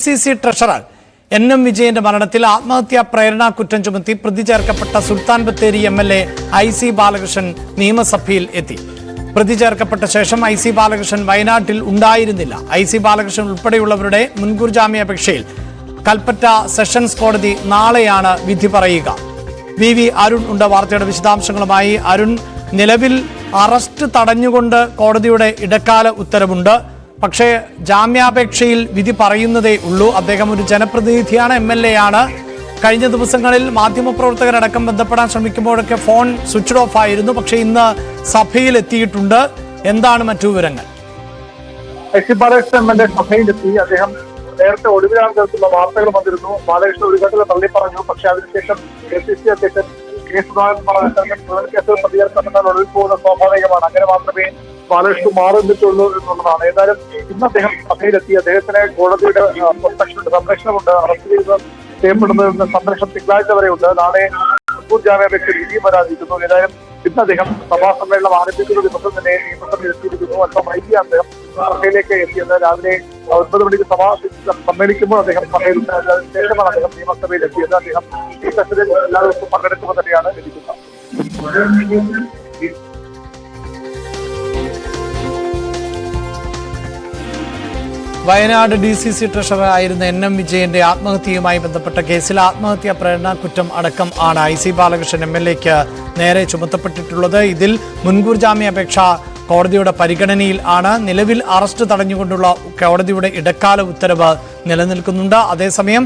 CC treasurer NM വിജയന്റെ മരണത്തിൽ ആത്മഹത്യാ പ്രേരണാ കുറ്റം ചുമത്തി പ്രതി ചേർക്കപ്പെട്ട സുൽത്താൻ ബത്തേരി MLA IC ബാലകൃഷ്ണൻ നിയമസഭയിൽ എത്തി. പ്രതി ചേർക്കപ്പെട്ട ശേഷം IC ബാലകൃഷ്ണൻ വയനാട്ടിൽ ഉണ്ടായിരുന്നില്ല. IC ബാലകൃഷ്ണൻ ഉൾപ്പെടെയുള്ളവരുടെ മുൻകൂർ ജാമ്യാപേക്ഷയിൽ കൽപ്പറ്റ സെഷൻസ് കോടതി നാളെയാണ് വിധി പറയുക. VV അരുൺ ഉണ്ട് വാർത്തയുടെ വിശദാംശങ്ങളുമായി. അരുൺ, നിലവിൽ അറസ്റ്റ് തടഞ്ഞുകൊണ്ട് കോടതിയുടെ ഇടക്കാല ഉത്തരവുണ്ട്. പക്ഷേ ജാമ്യാപേക്ഷയിൽ വിധി പറയുന്നതേ ഉള്ളൂ. അദ്ദേഹം ഒരു ജനപ്രതിനിധിയാണ്, MLA ആണ്. കഴിഞ്ഞ ദിവസങ്ങളിൽ മാധ്യമപ്രവർത്തകരടക്കം ബന്ധപ്പെടാൻ ശ്രമിക്കുമ്പോഴൊക്കെ ഫോൺ സ്വിച്ച് ഓഫ് ആയിരുന്നു. പക്ഷേ ഇന്ന് സഭയിൽ എത്തിയിട്ടുണ്ട്. എന്താണ് മറ്റു വിവരങ്ങൾ? IC Balakrishnan MLA സഭയിലെത്തി. അദ്ദേഹം നേരത്തെ ഒടുവിലാണ് കേൾക്കുന്ന വാർത്തകൾ വന്നിരുന്നു. ബാലകൃഷ്ണൻ ഒരു ഘട്ടത്തിൽ തള്ളി പറഞ്ഞു. പക്ഷേ അതിനുശേഷം ACC അധ്യക്ഷൻ K. സുധാകരൻ കേസിൽ പ്രതികരണം ഒടുവിൽ പോകുന്ന സ്വാഭാവികമാണ്. അങ്ങനെ മാത്രമേ ബാലകൃഷ്ണൻ മാറിന്നിട്ടുള്ളൂ എന്നുള്ളതാണ്. ഏതായാലും ഇന്ന് അദ്ദേഹം സഭയിലെത്തി. അദ്ദേഹത്തിന് കോടതിയുടെ സംരക്ഷണമുണ്ട്. അറസ്റ്റ് ചെയ്യപ്പെടുന്നതിന് സംരക്ഷണം തിങ്കളാഴ്ച വരെയുണ്ട്. നാളെ മുൻകൂർ ജാമ്യാപേക്ഷ വിധിയും വരാതിരിക്കുന്നു. ഏതായാലും ഇന്ന് അദ്ദേഹം സഭാ സമ്മേളനം ആരംഭിക്കുന്ന ദിവസം തന്നെ നിയമസഭയിൽ എത്തിയിരിക്കുന്നു. അല്പം വൈകി അദ്ദേഹം സഭയിലേക്ക് എത്തിയത്. രാവിലെ 9 മണിക്ക് സഭ സമ്മേളിക്കുമ്പോൾ അദ്ദേഹം സഭയിൽ ശേഷമാണ് അദ്ദേഹം നിയമസഭയിൽ എത്തിയത്. അദ്ദേഹം ഈ സെഷനിൽ എല്ലാ ദിവസവും പങ്കെടുക്കുമ്പോൾ തന്നെയാണ് ലഭിക്കുന്നത്. വയനാട് DCC ട്രഷറർ ആയിരുന്ന NM വിജയന്റെ ആത്മഹത്യയുമായി ബന്ധപ്പെട്ട കേസിൽ ആത്മഹത്യാ പ്രേരണാ കുറ്റം അടക്കം ആണ് IC ബാലകൃഷ്ണൻ MLAക്ക് നേരെ ചുമത്തപ്പെട്ടിട്ടുള്ളത്. ഇതിൽ മുൻകൂർ ജാമ്യാപേക്ഷ കോടതിയുടെ പരിഗണനയിൽ ആണ്. നിലവിൽ അറസ്റ്റ് തടഞ്ഞുകൊണ്ടുള്ള കോടതിയുടെ ഇടക്കാല ഉത്തരവ് നിലനിൽക്കുന്നുണ്ട്. അതേസമയം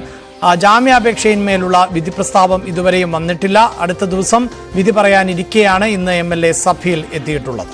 ജാമ്യാപേക്ഷയിന്മേലുള്ള വിധി പ്രസ്താവം ഇതുവരെയും വന്നിട്ടില്ല. അടുത്ത ദിവസം വിധി പറയാനിരിക്കെയാണ് ഇന്ന് MLA സഭയിൽ എത്തിയിട്ടുള്ളത്.